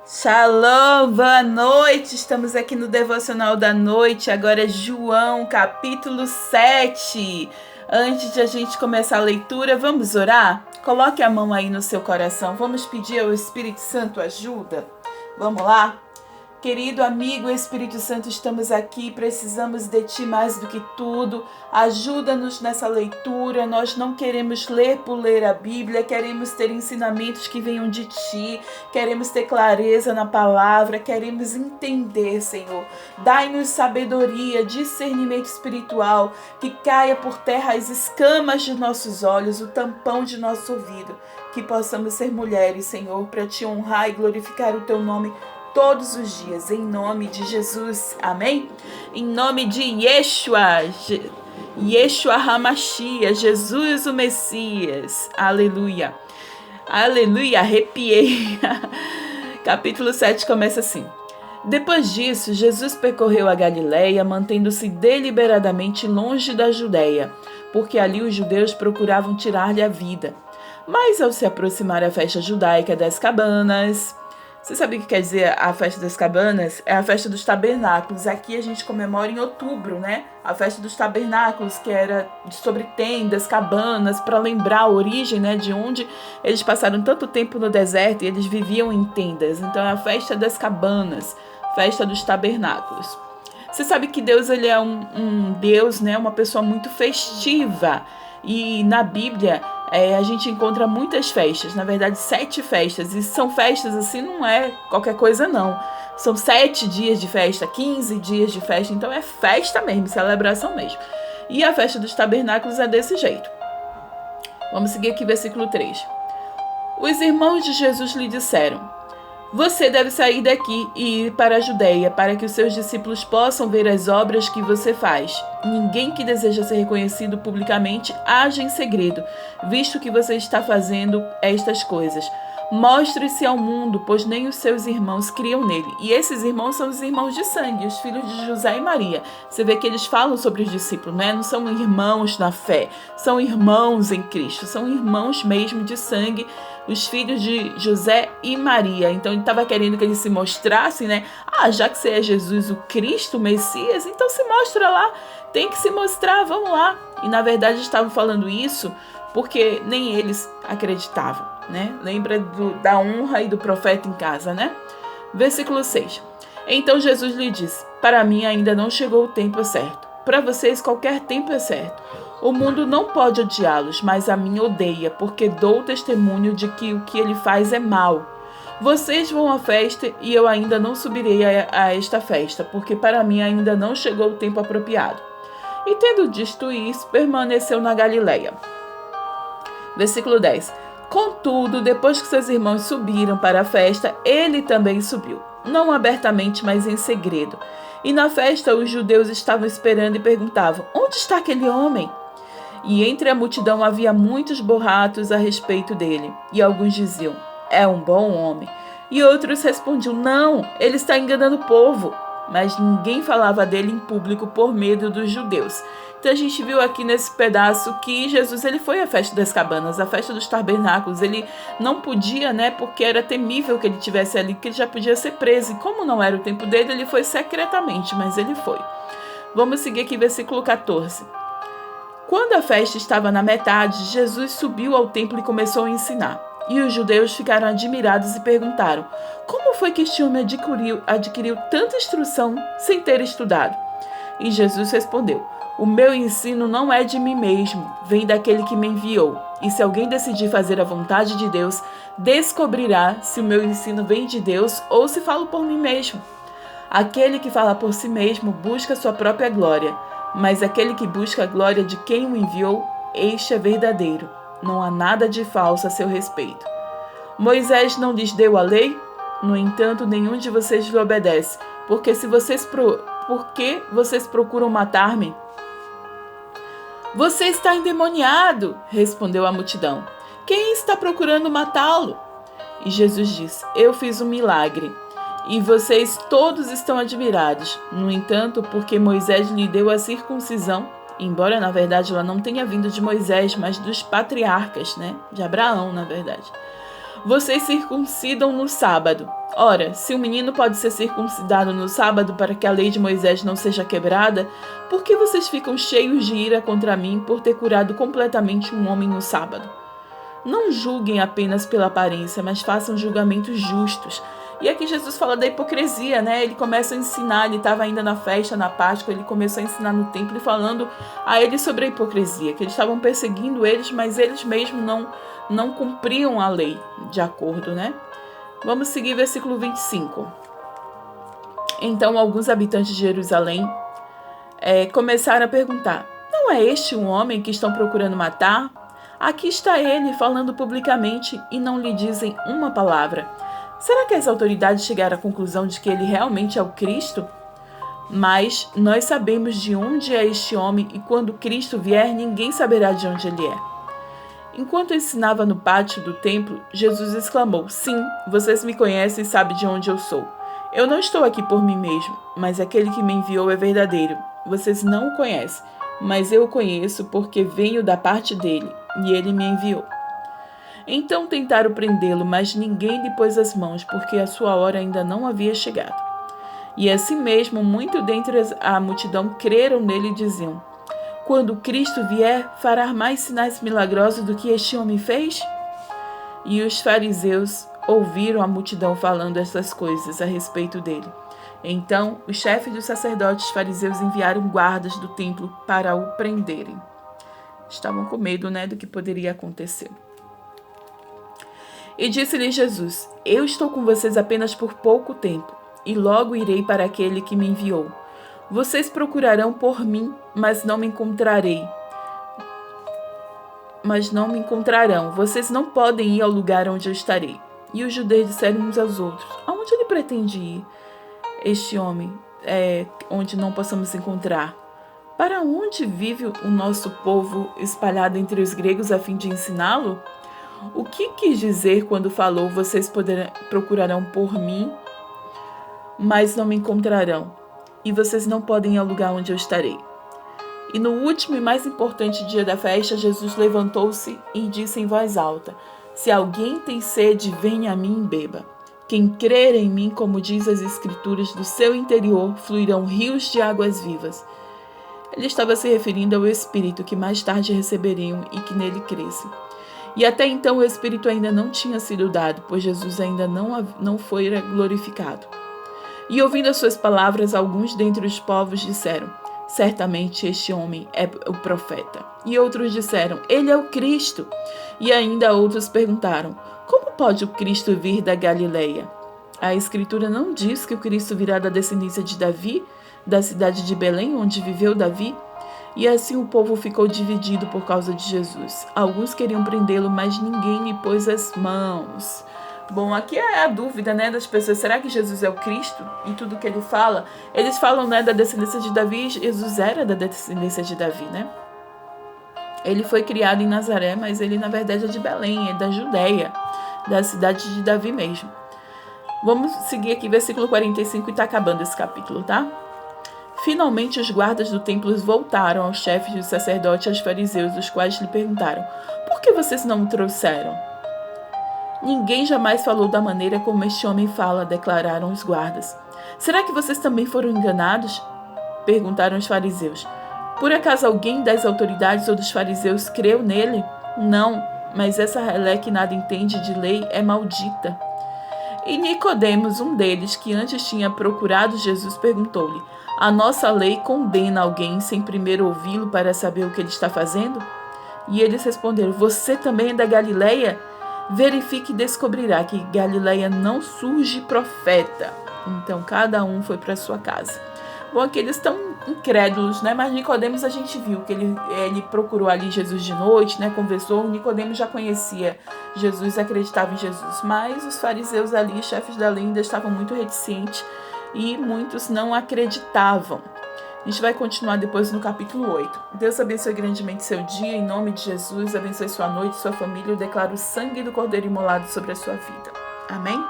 Shalom, boa noite, estamos aqui no Devocional da Noite, agora é João, capítulo 7. Antes de a gente começar a leitura, vamos orar? Coloque a mão aí no seu coração, vamos pedir ao Espírito Santo ajuda? Vamos lá? Querido amigo Espírito Santo, estamos aqui, precisamos de Ti mais do que tudo. Ajuda-nos nessa leitura. Nós não queremos ler por ler a Bíblia, queremos ter ensinamentos que venham de Ti, queremos ter clareza na palavra, queremos entender, Senhor. Dai-nos sabedoria, discernimento espiritual, que caia por terra as escamas de nossos olhos, o tampão de nosso ouvido, que possamos ser mulheres, Senhor, para Te honrar e glorificar o Teu nome todos os dias, em nome de Jesus, amém? Em nome de Yeshua HaMashiach, Jesus o Messias, aleluia, aleluia, arrepiei. Capítulo 7 começa assim: Depois disso, Jesus percorreu a Galileia, mantendo-se deliberadamente longe da Judeia, porque ali os judeus procuravam tirar-lhe a vida. Mas ao se aproximar a festa judaica das cabanas... Você sabe o que quer dizer a festa das cabanas? É a festa dos tabernáculos. Aqui a gente comemora em outubro, né? A festa dos tabernáculos, que era sobre tendas, cabanas, para lembrar a origem, né? De onde eles passaram tanto tempo no deserto e eles viviam em tendas. Então é a festa das cabanas, festa dos tabernáculos. Você sabe que Deus, ele é um Deus, né? Uma pessoa muito festiva. E na Bíblia a gente encontra muitas festas, na verdade 7 festas, e são festas assim, não é qualquer coisa não, são 7 dias de festa, 15 dias de festa, então é festa mesmo, celebração mesmo. E a festa dos tabernáculos é desse jeito. Vamos seguir aqui versículo 3. Os irmãos de Jesus lhe disseram: Você deve sair daqui e ir para a Judeia, para que os seus discípulos possam ver as obras que você faz. Ninguém que deseja ser reconhecido publicamente age em segredo, visto que você está fazendo estas coisas. Mostre-se ao mundo, pois nem os seus irmãos criam nele. E esses irmãos são os irmãos de sangue, os filhos de José e Maria. Você vê que eles falam sobre os discípulos, né? Não são irmãos na fé, são irmãos em Cristo, são irmãos mesmo de sangue, os filhos de José e Maria. Então ele estava querendo que eles se mostrassem, né? Já que você é Jesus, o Cristo, o Messias, então se mostra lá, tem que se mostrar, vamos lá. E na verdade estavam falando isso porque nem eles acreditavam, né? Lembra da honra e do profeta em casa, né? Versículo 6. Então Jesus lhe disse: Para mim ainda não chegou o tempo certo. Para vocês qualquer tempo é certo. O mundo não pode odiá-los, mas a mim odeia, porque dou testemunho de que o que ele faz é mal. Vocês vão à festa e eu ainda não subirei a esta festa, porque para mim ainda não chegou o tempo apropriado. E tendo dito isso, permaneceu na Galileia. Versículo 10. Contudo, depois que seus irmãos subiram para a festa, ele também subiu, não abertamente, mas em segredo. E na festa os judeus estavam esperando e perguntavam: Onde está aquele homem? E entre a multidão havia muitos boatos a respeito dele. E alguns diziam: É um bom homem. E outros respondiam: Não, ele está enganando o povo. Mas ninguém falava dele em público por medo dos judeus. Então a gente viu aqui nesse pedaço que Jesus, ele foi à festa das cabanas, à festa dos tabernáculos. Ele não podia, né, porque era temível que ele estivesse ali, porque ele já podia ser preso. E como não era o tempo dele, ele foi secretamente, mas ele foi. Vamos seguir aqui versículo 14. Quando a festa estava na metade, Jesus subiu ao templo e começou a ensinar. E os judeus ficaram admirados e perguntaram: Como foi que este homem adquiriu tanta instrução sem ter estudado? E Jesus respondeu: O meu ensino não é de mim mesmo, vem daquele que me enviou. E se alguém decidir fazer a vontade de Deus, descobrirá se o meu ensino vem de Deus ou se falo por mim mesmo. Aquele que fala por si mesmo busca sua própria glória, mas aquele que busca a glória de quem o enviou, este é verdadeiro. Não há nada de falso a seu respeito. Moisés não lhes deu a lei? No entanto, nenhum de vocês lhe obedece, porque vocês procuram matar-me? Você está endemoniado, respondeu a multidão. Quem está procurando matá-lo? E Jesus disse: Eu fiz um milagre, e vocês todos estão admirados. No entanto, porque Moisés lhe deu a circuncisão, embora na verdade ela não tenha vindo de Moisés, mas dos patriarcas, né? De Abraão, na verdade. Vocês circuncidam no sábado. Ora, se um menino pode ser circuncidado no sábado para que a lei de Moisés não seja quebrada, por que vocês ficam cheios de ira contra mim por ter curado completamente um homem no sábado? Não julguem apenas pela aparência, mas façam julgamentos justos. E aqui Jesus fala da hipocrisia, né? Ele começa a ensinar, ele estava ainda na festa, na Páscoa, ele começou a ensinar no templo, falando a eles sobre a hipocrisia, que eles estavam perseguindo eles, mas eles mesmos não cumpriam a lei de acordo, né? Vamos seguir versículo 25. Então, alguns habitantes de Jerusalém começaram a perguntar: não é este um homem que estão procurando matar? Aqui está ele falando publicamente e não lhe dizem uma palavra. Será que as autoridades chegaram à conclusão de que ele realmente é o Cristo? Mas nós sabemos de onde é este homem e quando Cristo vier, ninguém saberá de onde ele é. Enquanto ensinava no pátio do templo, Jesus exclamou: sim, vocês me conhecem e sabem de onde eu sou. Eu não estou aqui por mim mesmo, mas aquele que me enviou é verdadeiro. Vocês não o conhecem, mas eu o conheço porque venho da parte dele, e ele me enviou. Então tentaram prendê-lo, mas ninguém lhe pôs as mãos, porque a sua hora ainda não havia chegado. E assim mesmo, muito dentre a multidão creram nele e diziam: quando Cristo vier, fará mais sinais milagrosos do que este homem fez? E os fariseus ouviram a multidão falando essas coisas a respeito dele. Então, os chefes dos sacerdotes fariseus enviaram guardas do templo para o prenderem. Estavam com medo, do que poderia acontecer. E disse-lhe Jesus: eu estou com vocês apenas por pouco tempo, e logo irei para aquele que me enviou. Vocês procurarão por mim, mas não me encontrarão. Vocês não podem ir ao lugar onde eu estarei. E os judeus disseram uns aos outros: aonde ele pretende ir, este homem, onde não possamos encontrar? Para onde vive o nosso povo espalhado entre os gregos a fim de ensiná-lo? O que quis dizer quando falou: vocês procurarão por mim, mas não me encontrarão, e vocês não podem ir ao lugar onde eu estarei? E no último e mais importante dia da festa, Jesus levantou-se e disse em voz alta: se alguém tem sede, venha a mim e beba. Quem crer em mim, como diz as Escrituras, do seu interior fluirão rios de águas vivas. Ele estava se referindo ao Espírito que mais tarde receberiam e que nele crescem. E até então o Espírito ainda não tinha sido dado, pois Jesus ainda não foi glorificado. E ouvindo as suas palavras, alguns dentre os povos disseram: certamente este homem é o profeta. E outros disseram: ele é o Cristo. E ainda outros perguntaram: como pode o Cristo vir da Galileia? A Escritura não diz que o Cristo virá da descendência de Davi, da cidade de Belém, onde viveu Davi? E assim o povo ficou dividido por causa de Jesus. Alguns queriam prendê-lo, mas ninguém lhe pôs as mãos. Bom, aqui é a dúvida, das pessoas. Será que Jesus é o Cristo? E tudo que ele fala, eles falam, da descendência de Davi. Jesus era da descendência de Davi, Ele foi criado em Nazaré, mas ele na verdade é de Belém, é da Judéia, da cidade de Davi mesmo. Vamos seguir aqui, versículo 45, e está acabando esse capítulo, tá? Finalmente os guardas do templo voltaram aos chefes dos sacerdotes e aos fariseus, os quais lhe perguntaram: por que vocês não o trouxeram? Ninguém jamais falou da maneira como este homem fala, declararam os guardas. Será que vocês também foram enganados? Perguntaram os fariseus. Por acaso alguém das autoridades ou dos fariseus creu nele? Não, mas essa relé que nada entende de lei é maldita. E Nicodemos, um deles, que antes tinha procurado Jesus, perguntou-lhe: a nossa lei condena alguém sem primeiro ouvi-lo para saber o que ele está fazendo? E eles responderam: você também é da Galileia? Verifique e descobrirá que Galileia não surge profeta. Então cada um foi para sua casa. Bom, aqui eles estão incrédulos, mas Nicodemos a gente viu que ele procurou ali Jesus de noite, conversou. Nicodemos já conhecia Jesus, acreditava em Jesus, mas os fariseus ali, chefes da lei, ainda estavam muito reticentes e muitos não acreditavam. A gente vai continuar depois no capítulo 8. Deus abençoe grandemente seu dia, em nome de Jesus, abençoe sua noite, sua família. Eu declaro o sangue do Cordeiro imolado sobre a sua vida. Amém?